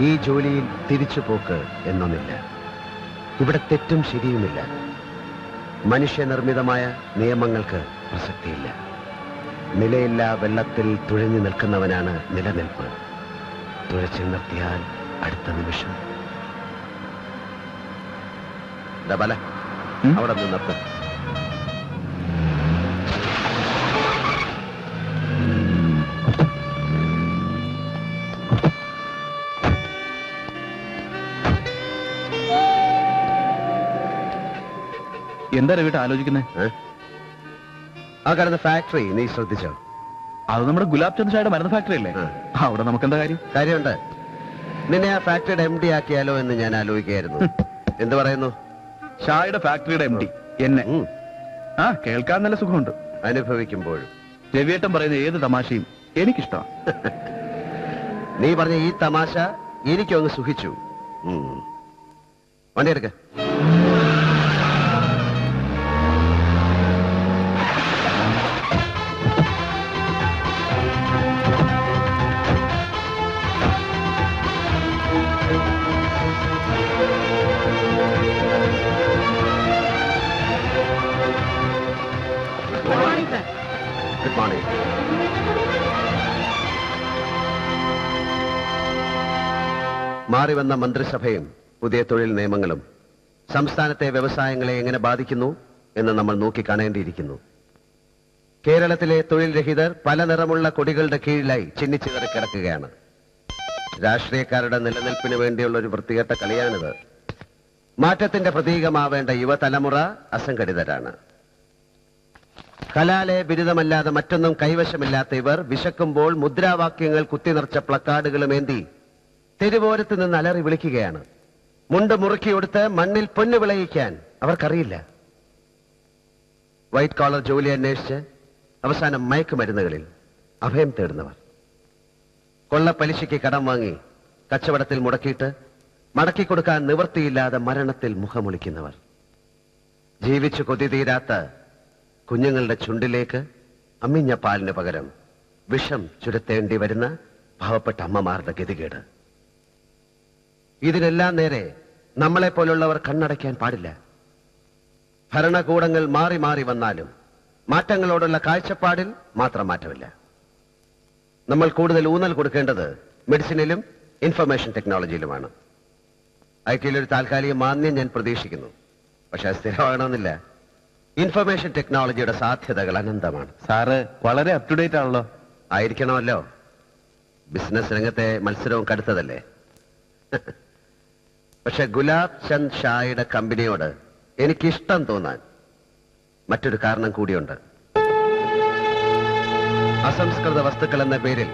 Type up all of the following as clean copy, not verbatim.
ഈ ജോലിയിൽ തിരിച്ചുപോക്ക് എന്നൊന്നില്ല. ഇവിടെ തെറ്റും ശരിയുമില്ല. മനുഷ്യനിർമ്മിതമായ നിയമങ്ങൾക്ക് പ്രസക്തിയില്ല. നിലയില്ല വെള്ളത്തിൽ തുഴഞ്ഞു നിൽക്കുന്നവനാണ് നിലനിൽപ്പ്. തുഴച്ചു നിർത്തിയാൽ അടുത്ത നിമിഷം ബല അവിടെ നിന്ന് നിർത്തും. എന്താ രവിട്ട് ആലോചിക്കുന്നേ? ആ കാണുന്ന ഫാക്ടറി നീ ശ്രദ്ധിച്ചോ? അത് നമ്മുടെ ഗുലാബ് ചന്ദ് ഷായുടെ മരുന്ന് ഫാക്ടറി അല്ലേ? അവിടെ നമുക്ക് എന്താ കാര്യം? കാര്യമുണ്ട്. നിന്നെ ആ ഫാക്ടറിയുടെ MD ആക്കിയാലോ എന്ന് ഞാൻ ആലോചിക്കുകയായിരുന്നു. എന്ത് പറയുന്നു? ഷായുടെ ഫാക്ടറിയുടെ MD എന്നെ? ആ, കേൾക്കാൻ നല്ല സുഖമുണ്ട്. അനുഭവിക്കുമ്പോഴും രവിയേട്ടൻ പറയുന്ന ഏത് തമാശയും എനിക്കിഷ്ടമാണ്. നീ പറഞ്ഞ ഈ തമാശ എനിക്കും അങ്ങ് സുഖിച്ചു. വണ്ടി എടുക്ക. Good morning. മാറി വന്ന മന്ത്രിസഭയും പുതിയ തൊഴിൽ നിയമങ്ങളും സംസ്ഥാനത്തെ വ്യവസായങ്ങളെ എങ്ങനെ ബാധിക്കുന്നു എന്ന് നമ്മൾ നോക്കിക്കാണേണ്ടിയിരിക്കുന്നു. കേരളത്തിലെ തൊഴിൽ രഹിതർ പല നിറമുള്ള കൊടികളുടെ കീഴിലായി ചിന്നിച്ചിതറി കിടക്കുകയാണ്. രാഷ്ട്രീയക്കാരുടെ നിലനിൽപ്പിന് വേണ്ടിയുള്ള ഒരു വൃത്തികെട്ട കളിയാണിത്. മാറ്റത്തിന്റെ പ്രതീകമാവേണ്ട യുവതലമുറ അസംഘടിതരാണ്. കലാലയ ബിരുദമല്ലാതെ മറ്റൊന്നും കൈവശമില്ലാത്ത ഇവർ വിശക്കുമ്പോൾ മുദ്രാവാക്യങ്ങൾ കുത്തിനിറച്ച പ്ലക്കാർഡുകളുമേന്തി തെരുവോരത്ത് നിന്ന് അലറി വിളിക്കുകയാണ്. മുണ്ട് മുറുക്കിയെടുത്ത് മണ്ണിൽ പൊന്നു വിളയിക്കാൻ അവർക്കറിയില്ല. വൈറ്റ് കോളർ ജോലി അന്വേഷിച്ച് അവസാനം മയക്കുമരുന്നുകളിൽ അഭയം തേടുന്നവർ, കൊള്ളപ്പലിശയ്ക്ക് കടം വാങ്ങി കച്ചവടത്തിൽ മുടക്കിയിട്ട് മടക്കിക്കൊടുക്കാൻ നിവൃത്തിയില്ലാതെ മരണത്തിൽ മുഖമൊളിക്കുന്നവർ, ജീവിച്ചു കൊതി തീരാത്ത കുഞ്ഞുങ്ങളുടെ ചുണ്ടിലേക്ക് അമ്മിഞ്ഞ പാലിന് പകരം വിഷം ചുരത്തേണ്ടി വരുന്ന പാവപ്പെട്ട അമ്മമാരുടെ ഗതികേട്. ഇതിനെല്ലാം നേരെ നമ്മളെ പോലുള്ളവർ കണ്ണടയ്ക്കാൻ പാടില്ല. ഭരണകൂടങ്ങൾ മാറി മാറി വന്നാലും മാറ്റങ്ങളോടുള്ള കാഴ്ചപ്പാടിൽ മാത്രം മാറ്റമില്ല. നമ്മൾ കൂടുതൽ ഊന്നൽ കൊടുക്കേണ്ടത് മെഡിസിനിലും ഇൻഫർമേഷൻ ടെക്നോളജിയിലുമാണ്. ഐടിയിലൊരു താൽക്കാലിക മാന്യം ഞാൻ പ്രതീക്ഷിക്കുന്നു. പക്ഷെ അത് സ്ഥിരമാകണമെന്നില്ല. ഇൻഫർമേഷൻ ടെക്നോളജിയുടെ സാധ്യതകൾ അനന്തമാണ്. സാറ് വളരെ അപ് ടു ഡേറ്റ് ആണല്ലോ. ആയിരിക്കണമല്ലോ. ബിസിനസ് രംഗത്തെ മത്സരവും കടുത്തതല്ലേ. പക്ഷെ ഗുലാബ് ചന്ദ് ഷായുടെ കമ്പനിയോട് എനിക്കിഷ്ടം തോന്നാൻ മറ്റൊരു കാരണം കൂടിയുണ്ട്. അസംസ്കൃത വസ്തുക്കൾ എന്ന പേരിൽ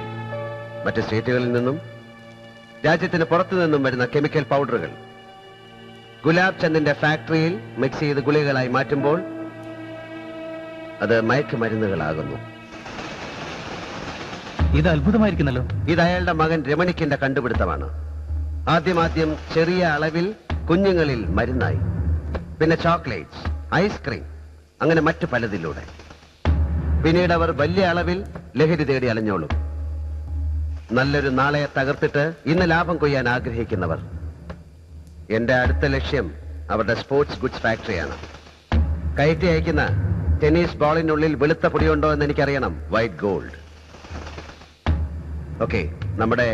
മറ്റ് സ്റ്റേറ്റുകളിൽ നിന്നും രാജ്യത്തിന് പുറത്തു നിന്നും വരുന്ന കെമിക്കൽ പൗഡറുകൾ ഗുലാബ് ചന്ദിന്റെ ഫാക്ടറിയിൽ മിക്സ് ചെയ്ത് ഗുളികകളായി മാറ്റുമ്പോൾ അത് മയക്കുമരുന്നുകളാകുന്നു. ഇത് അത്ഭുതമായിരിക്കുന്നല്ലോ. ഇത് അയാളുടെ മകൻ രമണിക്കിന്റെ കണ്ടുപിടുത്തമാണ്. ആദ്യം ചെറിയ അളവിൽ കുഞ്ഞുങ്ങളിൽ മരുന്നായി, പിന്നെ ചോക്ലേറ്റ്സ്, ഐസ്ക്രീം, അങ്ങനെ മറ്റു പലതിലൂടെ. പിന്നീട് അവർ വലിയ അളവിൽ ലഹരി തേടി അലഞ്ഞോളും. നല്ലൊരു നാളെ തകർത്തിട്ട് ഇന്ന് ലാഭം കൊയ്യാൻ ആഗ്രഹിക്കുന്നവർ. എന്റെ അടുത്ത ലക്ഷ്യം അവരുടെ സ്പോർട്സ് ഗുഡ്സ് ഫാക്ടറിയാണ്. കയറ്റി അയക്കുന്ന ടെന്നീസ് ബോളിനുള്ളിൽ വെളുത്ത പൊടിയുണ്ടോ എന്ന് എനിക്കറിയണം. White gold. ഓക്കെ, നമ്മുടെ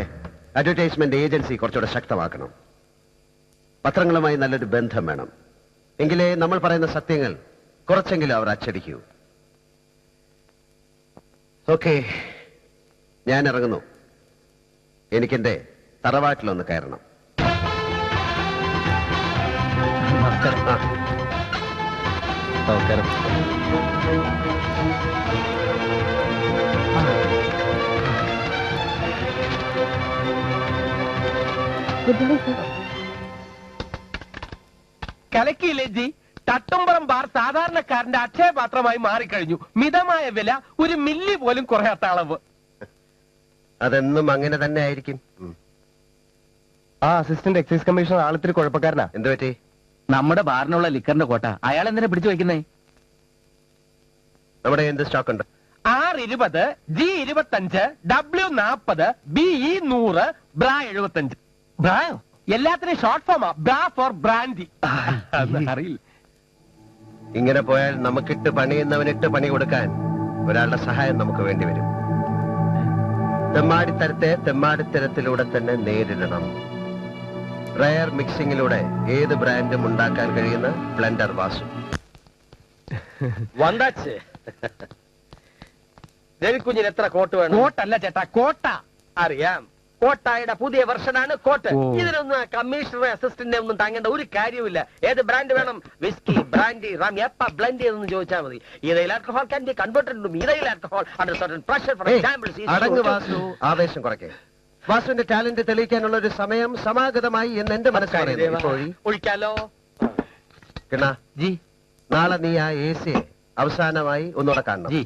അഡ്വർടൈസ്മെന്റ് ഏജൻസി കുറച്ചുകൂടെ ശക്തമാക്കണം. പത്രങ്ങളുമായി നല്ലൊരു ബന്ധം വേണം. എങ്കിലേ നമ്മൾ പറയുന്ന സത്യങ്ങൾ കുറച്ചെങ്കിലും അവർ അച്ചടിക്കൂ. ഓക്കെ, ഞാൻ ഇറങ്ങുന്നു. എനിക്കെന്റെ തറവാട്ടിലൊന്ന് കയറണം. നമസ്കാരം. കലക്കിയില്ലേ ജി? തട്ടുംപുറം ബാർ സാധാരണക്കാരന്റെ അക്ഷയപാത്രമായി മാറിക്കഴിഞ്ഞു. മിതമായ വില, ഒരു മില്ലി പോലും കുറയാത്ത അളവ്. അതെന്നും അങ്ങനെ തന്നെ ആയിരിക്കും. ആ അസിസ്റ്റന്റ് എക്സൈസ് കമ്മീഷണർ ആളിത്തിരി കുഴപ്പക്കാരനാ. എന്തു പറ്റി? നമ്മുടെ ബാറിനുള്ള ലിക്കറിന്റെ കോട്ട അയാൾ എന്തിനാ പിടിച്ചു വയ്ക്കുന്നേ? നമ്മുടെ എന്ത് സ്റ്റോക്ക് ഉണ്ട്? R20, G25, W40, BE100, BRA 75. ബ്രായോ എല്ലാത്തിനും ഷോർട്ട് ഫോമാ. ബ്രാ ഫോർ ബ്രാൻഡി. അറിയില്ല. ഇങ്ങനെ പോയാൽ നമുക്കിട്ട് പണിയുന്നവനിട്ട് പണി കൊടുക്കാൻ ഒരാളുടെ സഹായം നമുക്ക് വേണ്ടി വരും. തെമ്മാടിത്തരത്തെ തെമ്മാടിത്തരത്തിലൂടെ തന്നെ നേരിടണം. റയർ മിക്സിംഗിലൂടെ ഏത് ബ്രാൻഡും ഉണ്ടാക്കാൻ കഴിയുന്ന ബ്ലെൻഡർ വാസു. വந்தாച്ച്. രവിക്കുഞ്ഞിന് എത്ര കോട്ട് വേണം? കോട്ടല്ല ചേട്ടാ, കോട്ട. അറിയാം, കോട്ടായുടെ പുതിയ വെർഷനാണ് കോട്ട്. ഓ. ഇതിനൊന്നും കമ്മീഷണറെ അസിസ്റ്റന്റിനെ ഒന്നും താങ്ങേണ്ട ഒരു കാര്യമില്ല. ഏത് ബ്രാൻഡ് വേണം? വിസ്കി, ബ്രാൻഡി, റാം, എപ്പ ബ്ലെൻഡ് ചെയ്തെന്ന് ചോദിച്ചാൽ മതി. Ethyl alcohol can be converted to ethyl alcohol under certain pressure. For example, അടങ്ങ് വാസു, ആവേശം കുറയ്ക്കേ. വാസുവിന്റെ ടാലന്റ് തെളിയിക്കാനുള്ള ഒരു സമയം സമാഗതമായി എന്ന് എന്റെ മനസ്സ് പറയുന്നു. ഇപ്പോൾ ഒഴിക്കാലോ? കിണ, ജി നാളെ നീ ആ AC അവസാനമായി ഒന്നുകൂടെ കാണണം. ജി.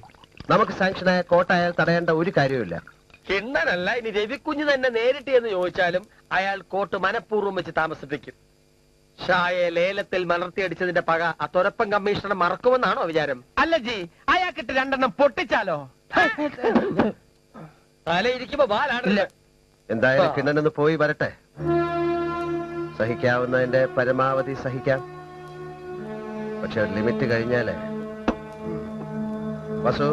നമുക്ക് സാങ്ഷനായ കോട്ടായാൽ തടയേണ്ട ഒരു കാര്യമില്ല. കിണ്ണനല്ല, ഇനി രവിക്കുഞ്ഞ് തന്നെ നേരിട്ട് എന്ന് ചോദിച്ചാലും അയാൾ കോട്ട് മനഃപൂർവ്വം വെച്ച് താമസിപ്പിക്കും. ഷായെ ലേലത്തിൽ മലർത്തിയടിച്ചതിന്റെ പക ആ തുരപ്പൻ കമ്മീഷണർ മറക്കുമെന്നാണോ വിചാരം? അല്ല ജി, അയാൾക്കിട്ട് രണ്ടെണ്ണം പൊട്ടിച്ചാലോ? തലയിരിക്കുമ്പോ ബാലാണില്ല. എന്തായാലും കിണ്ണനൊന്ന് പോയി വരട്ടെ. സഹിക്കാവുന്നതിന്റെ പരമാവധി സഹിക്കാം. പക്ഷെ ഒരു ലിമിറ്റ് കഴിഞ്ഞാലേ. വസു,